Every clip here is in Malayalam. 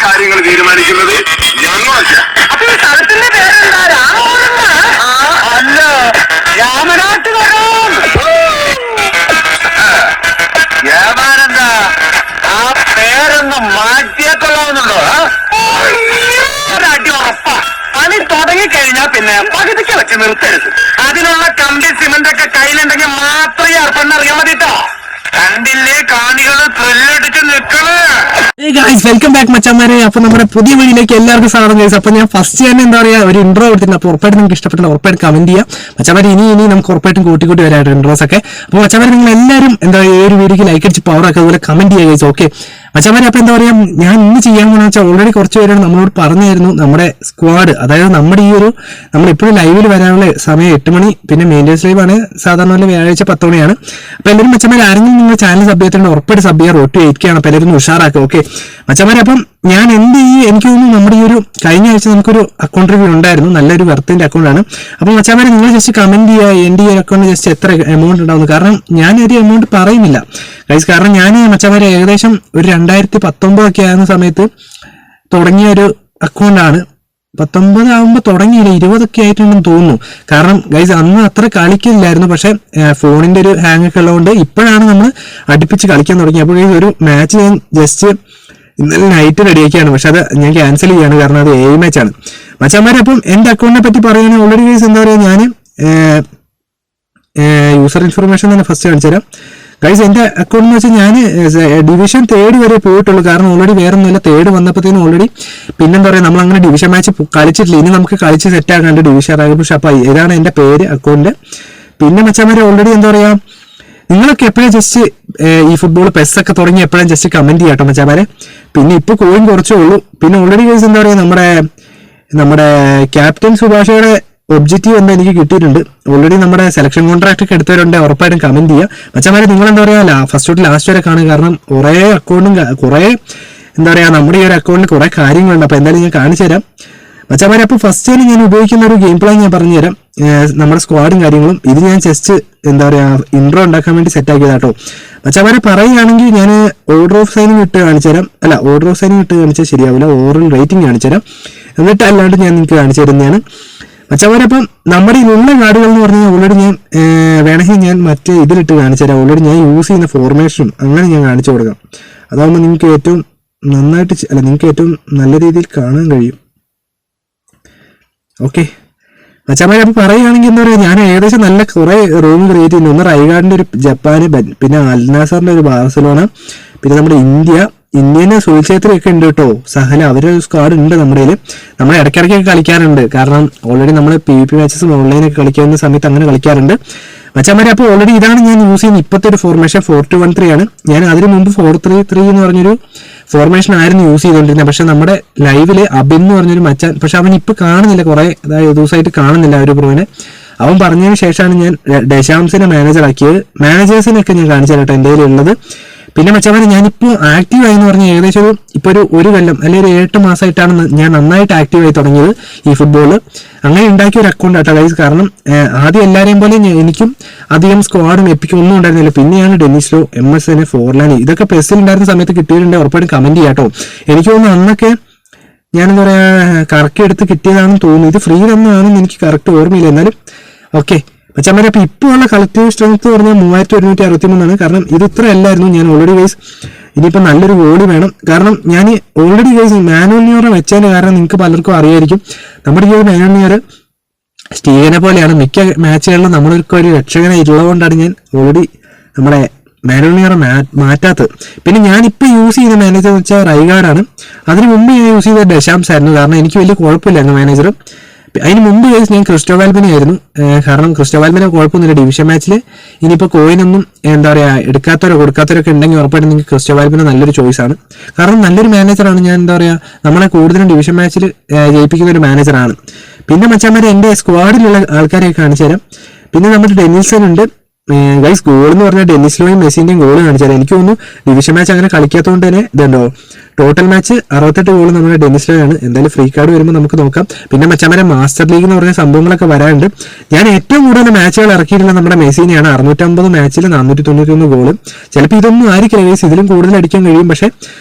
കാര്യങ്ങൾ തീരുമാനിക്കുന്നത് ഞങ്ങളല്ല. സ്ഥലത്തിന്റെ പേരെന്താ? അല്ല, രാമനാട്ടുകരം. ഏമാനെന്താ ആ പേരൊന്ന് മാറ്റിയാ കൊള്ളാവുന്നുണ്ടോ? ഒരടി ഉറപ്പാ. പണി തുടങ്ങിക്കഴിഞ്ഞാൽ പിന്നെ പകുതിക്ക് വെച്ച് നിർത്തരുത്. അതിനുള്ള കമ്പി സിമന്റ് ഒക്കെ കയ്യിലുണ്ടെങ്കിൽ മാത്രമേ അർപ്പന്നറിയാൻ മതിട്ടോ. കണ്ടില്ലേ കാണികള് ത്രില്ലടിച്ച് നിൽക്കണ്. വെൽക്കം ബാക്ക് മച്ചാമാരെ. അപ്പൊ നമ്മുടെ പുതിയ വീഡിയോയിലേക്ക് എല്ലാവർക്കും സ്വാഗതം ചെയ്തു. അപ്പൊ ഞാൻ ഫസ്റ്റ് തന്നെ എന്താ പറയാ ഒരു ഇൻട്രോ കൊടുത്തിട്ടുണ്ട്. അപ്പൊ ഉറപ്പായിട്ട് നിങ്ങൾക്ക് ഇഷ്ടപ്പെട്ട ഉറപ്പായിട്ട് കമന്റ് ചെയ്യാം മച്ചാമാരെ. ഇനി നമുക്ക് ഉറപ്പായിട്ടും കൂട്ടി വരായിട്ട് ഇൻട്രോസ് ഒക്കെ. അപ്പൊ മച്ചാമാരെ നിങ്ങൾ എല്ലാവരും എന്താ ഈ ഒരു വീഡിയോക്ക് ലൈക്ക് അടിച്ച് പവർ ആക്കുക, അതുപോലെ കമന്റ് ചെയ്യുക. ഓക്കെ മച്ചാമാരെ, അപ്പൊ എന്താ പറയാ ഞാൻ ഇന്ന് ചെയ്യാൻ പോകുന്ന വെച്ചാൽ ഓൾറെഡി കുറച്ച് പേരാണ് നമ്മളോട് പറഞ്ഞായിരുന്നു നമ്മുടെ സ്ക്വാഡ്, അതായത് നമ്മുടെ ഈ ഒരു നമ്മളിപ്പോഴും ലൈവിൽ വരാനുള്ള സമയം 8 മണി, പിന്നെ മെയിൻ്റെനൻസ് ലൈവ് ആണ് സാധാരണ പോലെ വ്യാഴാഴ്ച 10 മണിയാണ്. അപ്പൊ എല്ലാവരും മച്ചമാരെ ആരെങ്കിലും നിങ്ങൾ ചാനൽ സബ് ചെയ്തിട്ടുണ്ട് ഉറപ്പായിട്ട് സബ് ചെയ്യാൻ റോട്ട് വെയിറ്റ് അപ്പൊ എല്ലാവരും ഉഷാറാക്കുക. ഓക്കെ മച്ചമാരെ, അപ്പം ഞാൻ എനിക്ക് തോന്നുന്നു നമ്മുടെ ഈ ഒരു കഴിഞ്ഞ ആഴ്ച നമുക്കൊരു അക്കൗണ്ട് റിവ്യൂ ഉണ്ടായിരുന്നു, നല്ലൊരു വെർത്തിന്റെ അക്കൗണ്ടാണ്. അപ്പൊ മച്ചമാരെ നിങ്ങൾ ജസ്റ്റ് കമന്റ് ചെയ്യുക എന്റെ ഈ അക്കൗണ്ട് ജസ്റ്റ് എത്ര എമൗണ്ട് ഉണ്ടാവുന്നു. കാരണം ഞാൻ ഒരു എമൗണ്ട് പറയുന്നില്ല ഗൈസ്, കാരണം ഞാൻ മച്ചമാരെ ഏകദേശം ഒരു 2019 ഒക്കെ ആകുന്ന സമയത്ത് തുടങ്ങിയ ഒരു അക്കൗണ്ടാണ്. 19 ആകുമ്പോൾ തുടങ്ങിയില്ല, 20 ഒക്കെ ആയിട്ടുണ്ടെന്ന് തോന്നുന്നു. കാരണം ഗൈസ് അന്ന് അത്ര കളിക്കില്ലായിരുന്നു, പക്ഷെ ഫോണിന്റെ ഒരു ഹാങ് ഒക്കെ ഉള്ളതുകൊണ്ട് ഇപ്പോഴാണ് നമ്മൾ അടുപ്പിച്ച് കളിക്കാൻ തുടങ്ങി. അപ്പോൾ ഒരു മാച്ച് ഞാൻ ജസ്റ്റ് ഇന്നലെ നൈറ്റ് റെഡിയാക്കിയാണ്, പക്ഷെ അത് ഞാൻ ക്യാൻസൽ ചെയ്യാണ്, കാരണം അത് AI മാച്ചാണ് മച്ചാമാരെ. അപ്പം എന്റെ അക്കൗണ്ടിനെ പറ്റി പറയുകയാണെങ്കിൽ ഓൾറെഡി ഗൈസ് എന്താ പറയുക, ഞാൻ യൂസർ ഇൻഫർമേഷൻ തന്നെ ഫസ്റ്റ് കാണിച്ചുതരാം ഗൈസ്. എന്റെ അക്കൗണ്ട് എന്ന് വെച്ചാൽ ഞാൻ ഡിവിഷൻ 3 വരെ പോയിട്ടുള്ളൂ, കാരണം ഓൾറെഡി വേറെ ഒന്നുമില്ല. 3 വന്നപ്പോഴത്തേനും ഓൾറെഡി പിന്നെന്താ പറയുക നമ്മൾ അങ്ങനെ ഡിവിഷൻ മാച്ച് കളിച്ചിട്ടില്ല. ഇനി നമുക്ക് കളിച്ച് സെറ്റ് ആക്കാണ്ട് ഡിവിഷൻ ആകും. പക്ഷെ അപ്പൊ ഇതാണ് എന്റെ പേര് അക്കൗണ്ട്. പിന്നെ മച്ചാമാരെ ഓൾറെഡി എന്താ പറയാ നിങ്ങളൊക്കെ എപ്പോഴും ജസ്റ്റ് ഈ ഫുട്ബോൾ പെസ് ഒക്കെ തുടങ്ങി എപ്പോഴും ജസ്റ്റ് കമന്റ് ചെയ്യാട്ടോ മച്ചാമാരെ. പിന്നെ ഇപ്പൊ കോയിൻ കുറച്ചേ ഉള്ളൂ. പിന്നെ ഓൾറെഡി ഗൈസ് എന്താ പറയാ നമ്മുടെ ക്യാപ്റ്റൻ സുഭാഷയുടെ ഒബ്ജക്റ്റീവ് എന്താ എനിക്ക് കിട്ടിയിട്ടുണ്ട്. ഓൾറെഡി നമ്മുടെ സെലക്ഷൻ കോൺട്രാക്ട് ഒക്കെ എടുത്തവരുണ്ട്, ഉറപ്പായിട്ടും കമന്റ് ചെയ്യുക മച്ചാമാരെ. നിങ്ങൾ എന്താ പറയാ ഫസ്റ്റ് തൊട്ട് ലാസ്റ്റ് വരെ കാണുക, കാരണം കുറെ അക്കൗണ്ടും കുറെ എന്താ പറയാ നമ്മുടെ ഈ ഒരു അക്കൗണ്ടിൽ കുറെ കാര്യങ്ങളുണ്ട്. അപ്പൊ എന്തായാലും ഞാൻ കാണിച്ചു തരാം മച്ചാമാരെ. അപ്പൊ ഫസ്റ്റ് ഞാൻ ഉപയോഗിക്കുന്ന ഒരു ഗെയിം പ്ലാൻ ഞാൻ പറഞ്ഞുതരാം, നമ്മുടെ സ്ക്വാഡും കാര്യങ്ങളും. ഇത് ഞാൻ ജസ്റ്റ് എന്താ പറയാ ഇൻട്രോ ഉണ്ടാക്കാൻ വേണ്ടി സെറ്റ് ആക്കിയതാട്ടോ മച്ചാമാരെ. പറയുകയാണെങ്കിൽ ഞാൻ ഓർഡർ ഓഫ് സൈനിങ് ഇട്ട് കാണിച്ചു തരാം. അല്ല, ഓർഡർ ഓഫ് സൈനിങ് ഇട്ട് കാണിച്ചാൽ ശരിയാവില്ല, ഓവറോൾ റേറ്റിംഗ് കാണിച്ചു തരാം. എന്നിട്ട് അല്ലാണ്ട് ഞാൻ നിങ്ങൾക്ക് കാണിച്ചു തരുന്നതാണ് മച്ചാമാരെ. അപ്പം നമ്മുടെ ഇതിലുള്ള കാർഡുകൾ എന്ന് പറഞ്ഞാൽ ഓൾറെഡി ഞാൻ വേണമെങ്കിൽ ഞാൻ മറ്റേ ഇതിലിട്ട് കാണിച്ചു തരാം. ഓൾറെഡി ഞാൻ യൂസ് ചെയ്യുന്ന ഫോർമേഷനും അങ്ങനെ ഞാൻ കാണിച്ചു കൊടുക്കാം. അതാകുമ്പോൾ നിങ്ങൾക്ക് ഏറ്റവും നന്നായിട്ട് നിങ്ങൾക്ക് ഏറ്റവും നല്ല രീതിയിൽ കാണാൻ കഴിയും. ഓക്കെ മച്ചാമാരെ, അപ്പൊ പറയുകയാണെങ്കിൽ എന്താ പറയുക ഞാൻ ഏകദേശം നല്ല കുറെ റൂം ക്രിയേറ്റ് ചെയ്യുന്നു. ഒന്ന് റൈഗാർഡിന്റെ ഒരു ജപ്പാന്, പിന്നെ അൽനാസറിന്റെ ഒരു ബാർസലോണ, പിന്നെ നമ്മുടെ ഇന്ത്യന് സുൽഛേത്രി ഒക്കെ ഉണ്ട് കേട്ടോ, സഹല അവരൊരു സ്ക്വാഡ് ഉണ്ട് നമ്മുടെ കയ്യിൽ. നമ്മൾ ഇടയ്ക്കിടയ്ക്കൊക്കെ കളിക്കാറുണ്ട്, കാരണം ഓൾറെഡി നമ്മൾ PvP മാച്ചസും ഓൺലൈനൊക്കെ കളിക്കുന്ന സമയത്ത് അങ്ങനെ കളിക്കാറുണ്ട് മച്ചാമാരെ. അപ്പോൾ ഓൾറെഡി ഇതാണ് ഞാൻ യൂസ് ചെയ്യുന്ന ഇപ്പോഴത്തെ ഒരു ഫോർമേഷൻ 4-2-1-3 ആണ്. ഞാൻ അതിന് മുമ്പ് 4-3-3 എന്ന് പറഞ്ഞൊരു ഫോർമേഷൻ ആയിരുന്നു യൂസ് ചെയ്തുകൊണ്ടിരുന്നത്. പക്ഷെ നമ്മുടെ ലൈവില് അബിൻ എന്ന് പറഞ്ഞൊരു മച്ചാൻ, പക്ഷെ അവൻ ഇപ്പൊ കാണുന്നില്ല, കുറെ ദിവസമായിട്ട് കാണുന്നില്ല ഒരു പ്രോവിനെ. അവൻ പറഞ്ഞതിന് ശേഷമാണ് ഞാൻ ഡെഷാംസിനെ മാനേജർ ആക്കിയത്. മാനേജേഴ്സിനൊക്കെ ഞാൻ കാണിച്ചു തരട്ടെ എൻ്റെ കയ്യിലുള്ളത്. പിന്നെ മച്ചാമാരെ ഞാനിപ്പോ ആക്റ്റീവ് ആയി എന്ന് പറഞ്ഞാൽ ഏകദേശം ഇപ്പൊ ഒരു കൊല്ലം അല്ലെങ്കിൽ ഒരു 8 മാസമായിട്ടാണ് ഞാൻ നന്നായിട്ട് ആക്റ്റീവ് ആയി തുടങ്ങിയത് ഈ ഫുട്ബോള്. അങ്ങനെ ഉണ്ടാക്കിയ ഒരു അക്കൗണ്ട് ആട്ടോ ഗൈസ്. കാരണം ആദ്യം എല്ലാവരെയും പോലെ എനിക്കും അധികം സ്ക്വാഡും എപ്പിക്കും ഒന്നും ഉണ്ടായിരുന്നില്ല. പിന്നെയാണ് ഡെനിസ്ലോ, MSN, ഫോർലാനി ഇതൊക്കെ പെസ്സിൽ ഉണ്ടായിരുന്ന സമയത്ത് കിട്ടിയിട്ടുണ്ട്, ഉറപ്പായിട്ടും കമന്റ് ചെയ്യാട്ടോ. എനിക്ക് തോന്നുന്നു അന്നൊക്കെ ഞാനെന്താ പറയാ കറക്റ്റ് എടുത്ത് കിട്ടിയതാണെന്ന് തോന്നുന്നു. ഇത് ഫ്രീ തന്നാണെന്ന് എനിക്ക് കറക്റ്റ് ഓർമ്മയില്ല, എന്നാലും ഓക്കെ മച്ചാമാരെ. അപ്പൊ ഇപ്പോൾ ഉള്ള കളക്റ്റീവ് സ്ട്രെങ്ത് പറഞ്ഞാൽ 3163 കാരണം ഇത് ഇത്ര അല്ലായിരുന്നു. ഞാൻ ഓൾറെഡി ഗൈസ് ഇനിയിപ്പോ നല്ലൊരു ഗോളി വേണം, കാരണം ഞാൻ ഓൾറെഡി ഗൈസ് മാനുവൽ ന്യൂറെ വെച്ചതിന്റെ കാരണം നിങ്ങൾക്ക് പലർക്കും അറിയായിരിക്കും. നമ്മുടെ ഈ ഒരു മാനുവൽ ന്യൂർ സ്റ്റീവനെ പോലെയാണ്, മിക്ക മാച്ചുകളിലും നമ്മളൊക്കെ ഒരു രക്ഷകനെ ഉള്ളതുകൊണ്ടാണ് ഞാൻ ഓൾറെഡി നമ്മുടെ മാനുവൽ ന്യൂറെ മാറ്റാത്തത്. പിന്നെ ഞാനിപ്പോൾ യൂസ് ചെയ്യുന്ന മാനേജർ എന്ന് വെച്ചാൽ റൈഗാർഡാണ്. അതിന് മുമ്പ് ഞാൻ യൂസ് ചെയ്ത ഡെഷാംസ് ആയിരുന്നു, കാരണം എനിക്ക് വലിയ കുഴപ്പമില്ലായിരുന്നു മാനേജർ. അതിന് മുമ്പ് ഞാൻ ക്രിസ്റ്റോവാൽബിനെ ആയിരുന്നു, കാരണം ക്രിസ്റ്റോവാൽബിനെ കുഴപ്പമൊന്നുമില്ല ഡിവിഷൻ മാച്ചിൽ. ഇനിയിപ്പോൾ കോയിനൊന്നും എന്താ പറയുക എടുക്കാത്തവരോ കൊടുക്കാത്തവരൊക്കെ ഉണ്ടെങ്കിൽ ഉറപ്പായിട്ടും നിങ്ങൾക്ക് ക്രിസ്റ്റോവാൽബിനെ നല്ലൊരു ചോയ്സാണ്, കാരണം നല്ലൊരു മാനേജറാണ്. ഞാൻ എന്താ പറയുക നമ്മളെ കൂടുതലും ഡിവിഷൻ മാച്ചിൽ ജയിപ്പിക്കുന്ന ഒരു മാനേജറാണ്. പിന്നെ മച്ചാമാരെ എൻ്റെ സ്ക്വാഡിലുള്ള ആൾക്കാരെയൊക്കെ കാണിച്ചു തരാം. പിന്നെ നമ്മുടെ ഡെനിൽസൺ ഉണ്ട് ഗൈസ്. ഗോൾ എന്ന് പറഞ്ഞാൽ ഡെനിസ്ലോയും മെസ്സിന്റെയും ഗോൾ കാണിച്ചാൽ എനിക്ക് തോന്നുന്നു ഡിവിഷൻ മാച്ച് അങ്ങനെ കളിക്കാത്തതുകൊണ്ട് തന്നെ ഇതുണ്ടോ ടോട്ടൽ മാച്ച് 68 ഗോൾ നമ്മുടെ ഡെനിസ്ലോയാണ്. എന്തായാലും ഫ്രീ കാർഡ് വരുമ്പോൾ നമുക്ക് നോക്കാം. പിന്നെ മച്ചാമാരെ മാസ്റ്റർ ലീഗ് എന്ന് പറഞ്ഞ സംഭവങ്ങളൊക്കെ വരാനുണ്ട്. ഞാൻ ഏറ്റവും കൂടുതൽ മാച്ചുകൾ ഇറക്കിയിട്ടുള്ള നമ്മുടെ മെസ്സിനെയാണ്. 650 മാച്ചിൽ 491 ഗോള്. ചിലപ്പോൾ ഇതൊന്നും ആയിരിക്കില്ല ഗൈസ്, ഇതിലും കൂടുതൽ അടിക്കാൻ കഴിയും. പക്ഷെ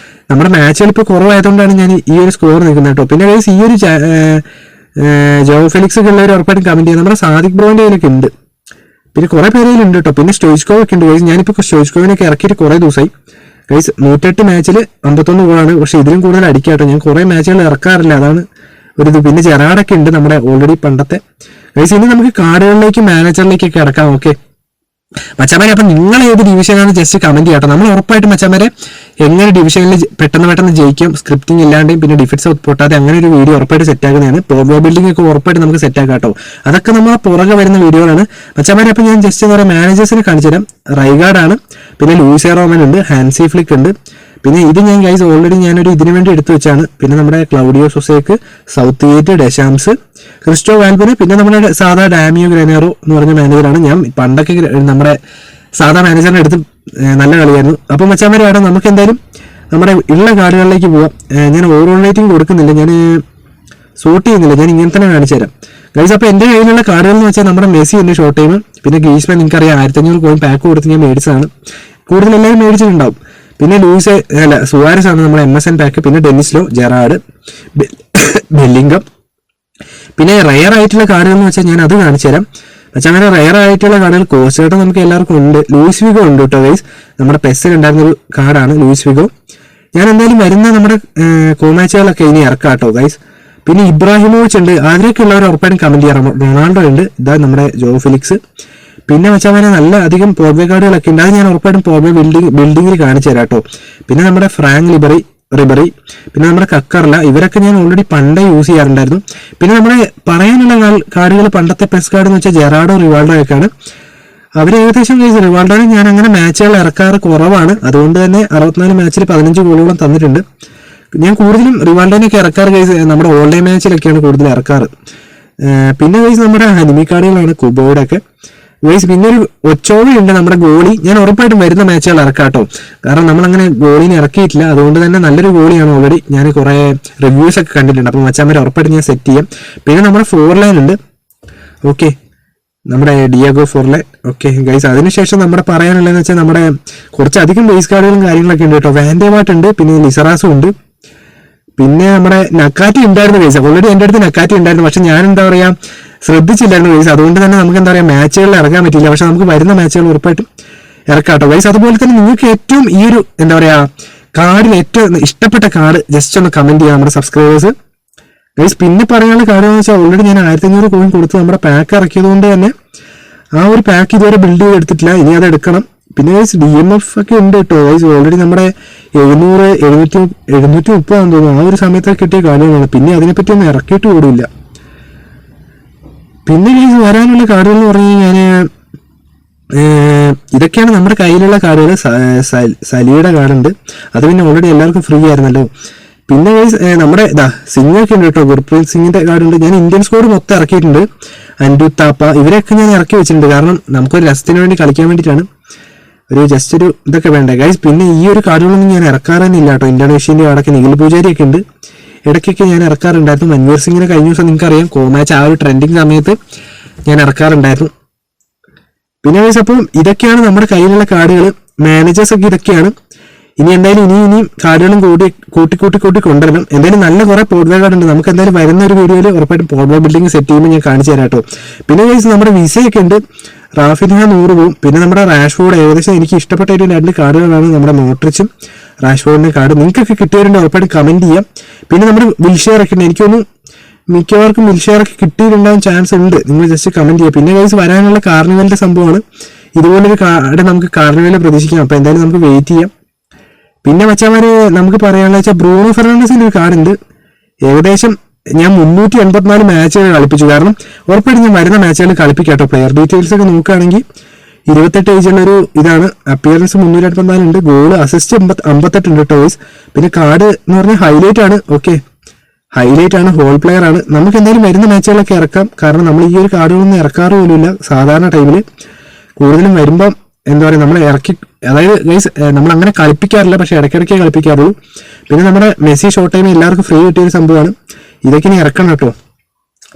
നമ്മുടെ മാച്ചുകൾ ഇപ്പോൾ കുറവായതുകൊണ്ടാണ് ഞാൻ ഈ ഒരു സ്കോർ നിൽക്കുന്നത് കേട്ടോ. പിന്നെ ഗൈസ് ഈ ഒരു ജോ ഫെലിക്സ് ഒക്കെ ഉള്ളവർ ഉറപ്പായിട്ടും കമന്റ് ചെയ്യാം. നമ്മുടെ സാദിക് ബ്രോന്റെ കയ്യിലൊക്കെ ഉണ്ട്, പിന്നെ കുറെ പേരയിലുണ്ട് കേട്ടോ. പിന്നെ സ്റ്റോയിച്കോ ഒക്കെ ഉണ്ട് ഗൈസ്. ഞാനിപ്പോൾ സ്റ്റോയിച്കോവിനൊക്കെ ഇറക്കിയിട്ട് കുറേ ദിവസമായി ഗൈസ്. 108 മാച്ചിൽ 51 ഗോളാണ്. പക്ഷെ ഇതിലും കൂടുതൽ അടിക്കാട്ടോ. ഞാൻ കുറെ മാച്ചുകൾ ഇറക്കാറില്ല, അതാണ് ഒരു ഇത്. പിന്നെ ജെറാഡൊക്കെ ഉണ്ട് നമ്മുടെ ഓൾറെഡി പണ്ടത്തെ ഗൈസ്. ഇനി നമുക്ക് കാർഡുകളിലേക്കും മാനേജറിലേക്കൊക്കെ ഇറക്കാം. ഓക്കെ മച്ചാമാരെ, അപ്പൊ നിങ്ങൾ ഏത് ഡിവിഷനാണ് ജസ്റ്റ് കമന്റ് ചെയ്യാട്ടോ. നമ്മൾ ഉറപ്പായിട്ടും മച്ചാമാരെ എങ്ങനെ ഡിവിഷനിൽ പെട്ടെന്ന് ജയിക്കാം, സ്ക്രിപ്റ്റിംഗ് ഇല്ലാണ്ടെയും പിന്നെ ഡിഫൻസ് പൊട്ടാതെ അങ്ങനെ ഒരു വീഡിയോ ഉറപ്പായിട്ട് സെറ്റ് ആക്കുന്നതാണ്. പോർവോ ബിൽഡിംഗ് ഒക്കെ ഉറപ്പായിട്ട് നമുക്ക് സെറ്റ് ആക്കാം കേട്ടോ. അതൊക്കെ നമ്മൾ പുറകെ വരുന്ന വീഡിയോകളാണ് മച്ചാമാരെ. അപ്പൊ ഞാൻ ജസ്റ്റ് എന്താ പറയുക മാനേജേഴ്സിനെ കാണിച്ചുതരാം. റൈഗാർഡാണ്, പിന്നെ ലൂസിയ റോമൻ ഉണ്ട്, ഹാൻസി ഫ്ലിക്ക് ഉണ്ട്. പിന്നെ ഇത് ഞാൻ ഗൈസ് ഓൾറെഡി ഞാനൊരു ഇതിനു വേണ്ടി എടുത്തു വെച്ചാണ്. പിന്നെ നമ്മുടെ ക്ലൗഡിയോ സൊസേക്ക്, സൗത്ത് ഗേറ്റ്, ഡെഷാംസ്, ക്രിസ്റ്റോ വാൽബിന്, പിന്നെ നമ്മുടെ സാധാ ഡാമിയോ ഗ്രനേറോ എന്ന് പറഞ്ഞ മാനേജറാണ്. ഞാൻ പണ്ടൊക്കെ നമ്മുടെ സാധാ മാനേജറിനെ എടുത്ത് നല്ല കളിയായിരുന്നു. അപ്പം മച്ചാമാരാണ് നമുക്ക് എന്തായാലും നമ്മുടെ ഉള്ള കാർഡുകളിലേക്ക് പോവാം. ഞാൻ ഓവർ റേറ്റിംഗ് കൊടുക്കുന്നില്ല, ഞാൻ സോർട്ട് ചെയ്യുന്നില്ല, ഞാൻ ഇങ്ങനെ തന്നെ കാണിച്ചു തരാം ഗൈസ്. അപ്പോൾ എൻ്റെ കയ്യിലുള്ള കാർഡുകൾ എന്ന് വെച്ചാൽ നമ്മുടെ മെസ്സി ഉണ്ട് ഷോർട്ട് ടൈം, പിന്നെ ഗ്രീസ്മാൻ നിങ്ങൾക്കറിയാം 1500 കോയിൻ പാക്ക് കൊടുത്ത് ഞാൻ മേടിച്ചതാണ്. കൂടുതൽ എല്ലാവരും മേടിച്ചിട്ടുണ്ടാവും. പിന്നെ സുവാരസ് ആണ് നമ്മുടെ MSN പാക്ക്, പിന്നെ ഡെന്നിസ്ലോ, ജെറാഡ്, ബെല്ലിംഗം. പിന്നെ റയർ ആയിട്ടുള്ള കാർഡുകൾ എന്ന് വെച്ചാൽ ഞാൻ അത് കാണിച്ചു തരാം. പക്ഷെ അങ്ങനെ റയർ ആയിട്ടുള്ള കാർഡുകൾ കോസ്റ്റേട്ടം നമുക്ക് എല്ലാവർക്കും ഉണ്ട്. ലൂയിസ് വിഗോ ഉണ്ട് കേട്ടോ ഗൈസ്. നമ്മുടെ പെസ്സിൽ ഉണ്ടായിരുന്നൊരു കാർഡാണ് ലൂയിസ് വിഗോ. ഞാൻ എന്തായാലും വരുന്ന നമ്മുടെ കോമാച്ചുകളൊക്കെ ഇനി ഇറക്കാം കേട്ടോ ഗൈസ്. പിന്നെ ഇബ്രാഹിമോവിച്ച് ഉണ്ട്, അതിലൊക്കെ ഉള്ളവർ ഉറപ്പായിട്ടും കമന്റ് ചെയ്യാം. റൊണാൾഡോ ഉണ്ട്, ഇതാ നമ്മുടെ ജോ ഫെലിക്സ്. പിന്നെ വെച്ചാൽ നല്ല അധികം പോർവേ കാർഡുകളൊക്കെ ഉണ്ട്, അത് ഞാൻ ഉറപ്പായിട്ടും പോർവേ ബിൽഡിങ്ങിൽ കാണിച്ചു തരാം കേട്ടോ. പിന്നെ നമ്മുടെ ഫ്രാങ്ക് റിബറി, പിന്നെ നമ്മുടെ കക്കർല, ഇവരൊക്കെ ഞാൻ ഓൾറെഡി പണ്ടേ യൂസ് ചെയ്യാറുണ്ടായിരുന്നു. പിന്നെ നമ്മുടെ പറയാനുള്ള കാർഡുകൾ പണ്ടത്തെ പെസ് കാർഡ് എന്ന് വെച്ചാൽ ജെറാഡോ, റിവാൾഡോ ഒക്കെയാണ്. അവർ ഏകദേശം റിവാൾഡോനെ ഞാൻ അങ്ങനെ മാച്ചുകൾ ഇറക്കാറ് കുറവാണ്. അതുകൊണ്ട് തന്നെ 64 മാച്ചിൽ 15 ഗോളുകളും തന്നിട്ടുണ്ട്. ഞാൻ കൂടുതലും റിവാൾഡോനൊക്കെ ഇറക്കാറ് ഗൈസ് നമ്മുടെ ഓൺലൈൻ മാച്ചിലൊക്കെയാണ് കൂടുതൽ ഇറക്കാറ്. പിന്നെ ഗൈസ് നമ്മുടെ അനിമി കാർഡുകളാണ് കുബോയുടെ ഒക്കെ ഗൈസ്. പിന്നെ ഒരു ഒച്ചോവയുണ്ട് നമ്മുടെ ഗോളി, ഞാൻ ഉറപ്പായിട്ടും വരുന്ന മാച്ചുകൾ ഇറക്കാട്ടോ. കാരണം നമ്മളങ്ങനെ ഗോളിനെ ഇറക്കിയിട്ടില്ല, അതുകൊണ്ട് തന്നെ നല്ലൊരു ഗോളിയാണ് ഓൾറെഡി. ഞാൻ കുറെ റിവ്യൂസ് ഒക്കെ കണ്ടിട്ടുണ്ട്, അപ്പം മച്ചാമാരെ ഉറപ്പായിട്ട് ഞാൻ സെറ്റ് ചെയ്യാം. പിന്നെ നമ്മുടെ ഫോർലൈൻ ഉണ്ട്, ഓക്കെ, നമ്മുടെ ഡിയാഗോ ഫോർലൈൻ. ഓക്കെ ഗൈസ്, അതിനുശേഷം നമ്മുടെ പറയാനുള്ളതെന്ന് വെച്ചാൽ നമ്മുടെ കുറച്ചധികം ബേസ് കാർഡുകളും കാര്യങ്ങളൊക്കെ ഉണ്ട് കേട്ടോ. വാൻഡേവാട്ട് ഉണ്ട്, പിന്നെ ലിസറാസും ഉണ്ട്, പിന്നെ നമ്മുടെ നക്കാറ്റി ഉണ്ടായിരുന്നു ഗൈസ്. ഓൾറെഡി എൻ്റെ അടുത്ത് നക്കാറ്റി ഉണ്ടായിരുന്നു, പക്ഷെ ഞാൻ എന്താ പറയാ ശ്രദ്ധിച്ചില്ലായിരുന്നു ഗൈസ്. അതുകൊണ്ട് തന്നെ നമുക്ക് എന്താ പറയാ മാച്ചുകളിൽ ഇറങ്ങാൻ പറ്റില്ല. പക്ഷെ നമുക്ക് വരുന്ന മാച്ചുകൾ ഉറപ്പായിട്ടും ഇറക്കാട്ടോ ഗൈസ്. അതുപോലെ തന്നെ നിങ്ങൾക്ക് ഏറ്റവും ഈ ഒരു എന്താ പറയാ കാർഡിൽ ഏറ്റവും ഇഷ്ടപ്പെട്ട കാർഡ് ജസ്റ്റ് ഒന്ന് കമന്റ് ചെയ്യാം നമ്മുടെ സബ്സ്ക്രൈബേഴ്സ് ഗൈസ്. പിന്നെ പറയാനുള്ള കാര്യം എന്ന് വെച്ചാൽ ഓൾറെഡി ഞാൻ 1500 കോയിൻ കൊടുത്ത് നമ്മുടെ പാക്ക് ഇറക്കിയത് കൊണ്ട് തന്നെ ആ ഒരു പാക്ക് ഇതുവരെ ബിൽഡ് ചെയ്തെടുത്തിട്ടില്ല, ഇനി അത് എടുക്കണം. പിന്നെ ഗൈസ് DMF ഒക്കെ ഉണ്ട് കേട്ടോ ഗൈസ്. ഓൾറെഡി നമ്മുടെ 700, 730 ആണെന്ന് തോന്നുന്നു, ആ ഒരു സമയത്തൊക്കെ കിട്ടിയ കാർഡുകളാണ്. പിന്നെ അതിനെപ്പറ്റി ഒന്നും ഇറക്കിയിട്ട് കൂടില്ല. പിന്നെ ഗൈസ് വരാനുള്ള കാർഡുകൾ എന്ന് പറഞ്ഞു കഴിഞ്ഞാൽ ഇതൊക്കെയാണ് നമ്മുടെ കയ്യിലുള്ള കാർഡുകൾ. സലിയുടെ കാർഡുണ്ട്, അത് പിന്നെ ഓൾറെഡി എല്ലാവർക്കും ഫ്രീ ആയിരുന്നല്ലോ. പിന്നെ ഗൈസ് നമ്മുടെ സിംഗൊക്കെ ഉണ്ട് കേട്ടോ, ഗുർപ്രീത് സിംഗിന്റെ കാർഡുണ്ട്. ഞാൻ ഇന്ത്യൻ സ്ക്വാഡ് മൊത്തം ഇറക്കിയിട്ടുണ്ട്. അൻഡു താപ്പ ഇവരെയൊക്കെ ഞാൻ ഇറക്കി വെച്ചിട്ടുണ്ട്, കാരണം നമുക്കൊരു രസത്തിന് വേണ്ടി കളിക്കാൻ വേണ്ടിയിട്ടാണ്, ഒരു ജസ്റ്റ് ഒരു ഇതൊക്കെ വേണ്ടേ ഗൈസ്. പിന്നെ ഈ ഒരു കാർഡുകളൊന്നും ഞാൻ ഇറക്കാറൊന്നുമില്ല കേട്ടോ. ഇന്തോനേഷ്യൻ്റെ കാർഡൊക്കെ നിഖിൽ പൂജാരിയൊക്കെ ഉണ്ട്, ഇടയ്ക്കൊക്കെ ഞാൻ ഇറക്കാറുണ്ടായിരുന്നു. മൻവീർ സിംഗിനെ കഴിഞ്ഞ ദിവസം നിങ്ങൾക്കറിയാം കോമാച്ച് ആ ഒരു ട്രെൻഡിങ് സമയത്ത് ഞാൻ ഇറക്കാറുണ്ടായിരുന്നു. പിന്നെ ഗൈസ് അപ്പം ഇതൊക്കെയാണ് നമ്മുടെ കയ്യിലുള്ള കാർഡുകൾ. മാനേജേഴ്സ് ഒക്കെ ഇതൊക്കെയാണ്. ഇനി എന്തായാലും ഇനിയും കാർഡുകളും കൂട്ടി കൊണ്ടുവരണം. എന്തായാലും നല്ല കുറെ പോർവേ കാർഡ് ഉണ്ട്. നമുക്ക് എന്തായാലും വരുന്ന ഒരു വീഡിയോയിൽ ഉറപ്പായിട്ടും പോർവേ ബിൽഡിംഗ് സെറ്റ് ചെയ്യുമ്പോൾ ഞാൻ കാണിച്ചു തരാം കേട്ടോ. പിന്നെ ഗൈസ് നമ്മുടെ വിസയൊക്കെ ഉണ്ട്, റാഫിൻഹ 100 പോവും. പിന്നെ നമ്മുടെ റാഷ്ഫോർഡ് ഏകദേശം എനിക്ക് ഇഷ്ടപ്പെട്ട ഒരു 2 കാർഡുകളാണ് നമ്മുടെ മോട്രിച്ചും റാഷ്ഫോർഡിന്റെ കാർഡ്. നിങ്ങൾക്കൊക്കെ കിട്ടിയവരുണ്ട് ഉറപ്പായിട്ടും കമന്റ് ചെയ്യാം. പിന്നെ നമ്മുടെ വിൽഷെയർ ഒക്കെ ഉണ്ട്, എനിക്കൊന്ന് മിക്കവർക്കും വിൽഷെയർ ഒക്കെ കിട്ടിയിട്ടുണ്ടാകാൻ ചാൻസ് ഉണ്ട്, നിങ്ങൾ ജസ്റ്റ് കമന്റ് ചെയ്യുക. പിന്നെ ഗൈസ് വരാനുള്ള കാർണിവലിന്റെ സംഭവമാണ്, ഇതുപോലൊരു കാർഡ് നമുക്ക് കാർണിവലിൽ പ്രതീക്ഷിക്കാം. അപ്പൊ എന്തായാലും നമുക്ക് വെയിറ്റ് ചെയ്യാം. പിന്നെ മച്ചാമാര് നമുക്ക് പറയാനുള്ള വെച്ചാൽ ബ്രൂണോ ഫെർണാണ്ടസിന്റെ ഒരു കാർഡ് ഉണ്ട്. ഏകദേശം ഞാൻ 384 മാച്ചുകൾ കളിപ്പിച്ചു, കാരണം ഉറപ്പായിട്ടും ഞാൻ വരുന്ന മാച്ചുകൾ കളിപ്പിക്കാം കേട്ടോ. പ്ലെയർ ഡീറ്റെയിൽസ് ഒക്കെ നോക്കുകയാണെങ്കിൽ 28 ഏജുള്ളൊരു ഇതാണ്. അപ്പിയറൻസ് 384 ഉണ്ട്, ഗോള് അസിസ്റ്റ് 58 ഉണ്ട് കേട്ടോ ഗൈസ്. പിന്നെ കാർഡ് എന്ന് പറഞ്ഞാൽ ഹൈലൈറ്റ് ആണ്, ഓക്കെ ഹൈലൈറ്റ് ആണ്, ഹോൾ പ്ലെയർ ആണ്. നമുക്ക് എന്തായാലും വരുന്ന മാച്ചുകളൊക്കെ ഇറക്കാം, കാരണം നമ്മൾ ഈ ഒരു കാർഡുകളൊന്നും ഇറക്കാറ് പോലുമില്ല സാധാരണ ടൈമിൽ. കൂടുതലും വരുമ്പം എന്താ പറയുക നമ്മൾ ഇറക്കി, അതായത് ഗൈസ് നമ്മൾ അങ്ങനെ കളിപ്പിക്കാറില്ല, പക്ഷെ ഇടയ്ക്കിടയ്ക്കേ കളിപ്പിക്കാറുള്ളൂ. പിന്നെ നമ്മുടെ മെസ്സി ഷോർട്ട് ടൈം എല്ലാവർക്കും ഫ്രീ കിട്ടിയൊരു സംഭവമാണ്, ഇതൊക്കെ ഇനി ഇറക്കണം കേട്ടോ.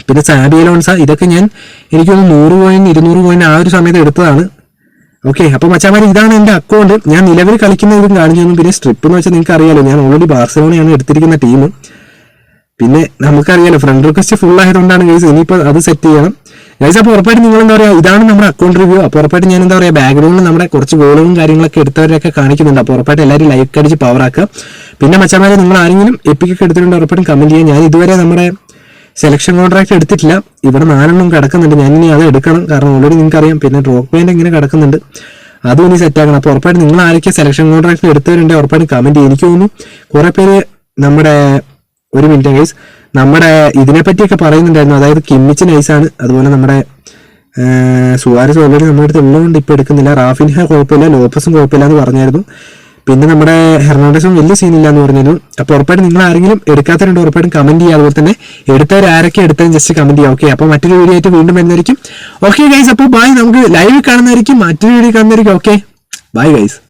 പിന്നെ സാബി അലോൺസ ഇതൊക്കെ ഞാൻ എനിക്കൊന്ന് 100 കോയിൻ 200 കോയിൻ ആ ഒരു സമയത്ത് എടുത്തതാണ്. ഓക്കെ. അപ്പൊ മച്ചാമാരെ ഇതാണ് എന്റെ അക്കൗണ്ട്. ഞാൻ നിലവിൽ കളിക്കുന്ന ഇതും കാണിച്ചു തന്നു. പിന്നെ സ്ട്രിപ്പ് എന്ന് വെച്ചാൽ നിങ്ങൾക്ക് അറിയാലോ, ഞാൻ ഓൾറെഡി ബാർസലോണയാണ് എടുത്തിരിക്കുന്ന ടീം. പിന്നെ നമുക്കറിയാലോ ഫ്രണ്ട് റിക്വസ്റ്റ് ഫുൾ ആയതുകൊണ്ടാണ് ഗൈസ്. ഇനിയിപ്പോൾ അത് സെറ്റ് ചെയ്യണം ഗൈസ്. അപ്പോൾ ഉറപ്പായിട്ട് നിങ്ങൾ എന്താ പറയുക, ഇതാണ് നമ്മുടെ അക്കൗണ്ട് റിവ്യൂ. അപ്പോൾ ഉറപ്പായിട്ട് ഞാൻ എന്താ പറയുക, ബാക്ക്ഗ്രൗണ്ടിൽ നമ്മുടെ കുറച്ച് ഗോളുകളും കാര്യങ്ങളൊക്കെ എടുത്തവരൊക്കെ കാണിക്കുന്നുണ്ട്. അപ്പോൾ ഉറപ്പായിട്ട് എല്ലാവരും ലൈക്ക് അടിച്ച് പവർ ആക്കുക. പിന്നെ മച്ചാമാരെ നിങ്ങൾ ആരെങ്കിലും എപ്പിക്കൊക്കെ എടുത്തിട്ടുണ്ട് ഉറപ്പായിട്ടും കമന്റ് ചെയ്യുക. ഞാൻ ഇതുവരെ നമ്മുടെ സെലക്ഷൻ കോൺട്രാക്ട് എടുത്തിട്ടില്ല. ഇവിടെ 4 കിടക്കുന്നുണ്ട്. ഞാൻ ഇനി അത് എടുക്കണം, കാരണം ഓൾറെഡി നിങ്ങൾക്ക് അറിയാം. പിന്നെ ഡ്രോപ്പ് പോയിന്റ് ഇങ്ങനെ കിടക്കുന്നുണ്ട്, അതും ഇനി സെറ്റ് ആക്കണം. അപ്പോൾ ഉറപ്പായിട്ട് നിങ്ങൾ ആരൊക്കെ സെലക്ഷൻ കോൺട്രാക്ട് എടുത്തവരുണ്ട് ഉറപ്പായിട്ട് കമന്റ് ചെയ്യും. എനിക്ക് തോന്നുന്നു കുറെ പേര് നമ്മുടെ ഒരു മിനിറ്റ് ഗൈസ്, നമ്മുടെ ഇതിനെപ്പറ്റിയൊക്കെ പറയുന്നുണ്ടായിരുന്നു. അതായത് കിമ്മിച്ച് നൈസാണ്, അതുപോലെ നമ്മുടെ സുവാരസ് ഓൾറെഡി നമ്മുടെ അടുത്ത് ഉള്ളതുകൊണ്ട് ഇപ്പോൾ എടുക്കുന്നില്ല. റാഫിൻഹ കുഴപ്പമില്ല, ലോപ്പസും കുഴപ്പമില്ല എന്ന് പറഞ്ഞായിരുന്നു. പിന്നെ നമ്മുടെ ഹെർണാണ്ടസും വലിയ സീനില്ല എന്ന് പറഞ്ഞിരുന്നു. അപ്പോൾ ഉറപ്പായിട്ടും നിങ്ങൾ ആരെങ്കിലും എടുക്കാത്തവരുണ്ട് ഉറപ്പായിട്ടും കമന്റ് ചെയ്യുക. അതുപോലെ തന്നെ എടുത്തവർ ആരൊക്കെ എടുത്തതെന്ന് ജസ്റ്റ് കമന്റ് ചെയ്യുക. ഓക്കെ. അപ്പോൾ മറ്റൊരു വീഡിയോ ആയിട്ട് വീണ്ടും വരുന്നതായിരിക്കും. ഓക്കെ ഗൈസ്, അപ്പോൾ ബൈ. നമുക്ക് ലൈവ് കാണുന്നതായിരിക്കും, മറ്റൊരു വീഡിയോ കാണുന്നതായിരിക്കും. Okay bye guys.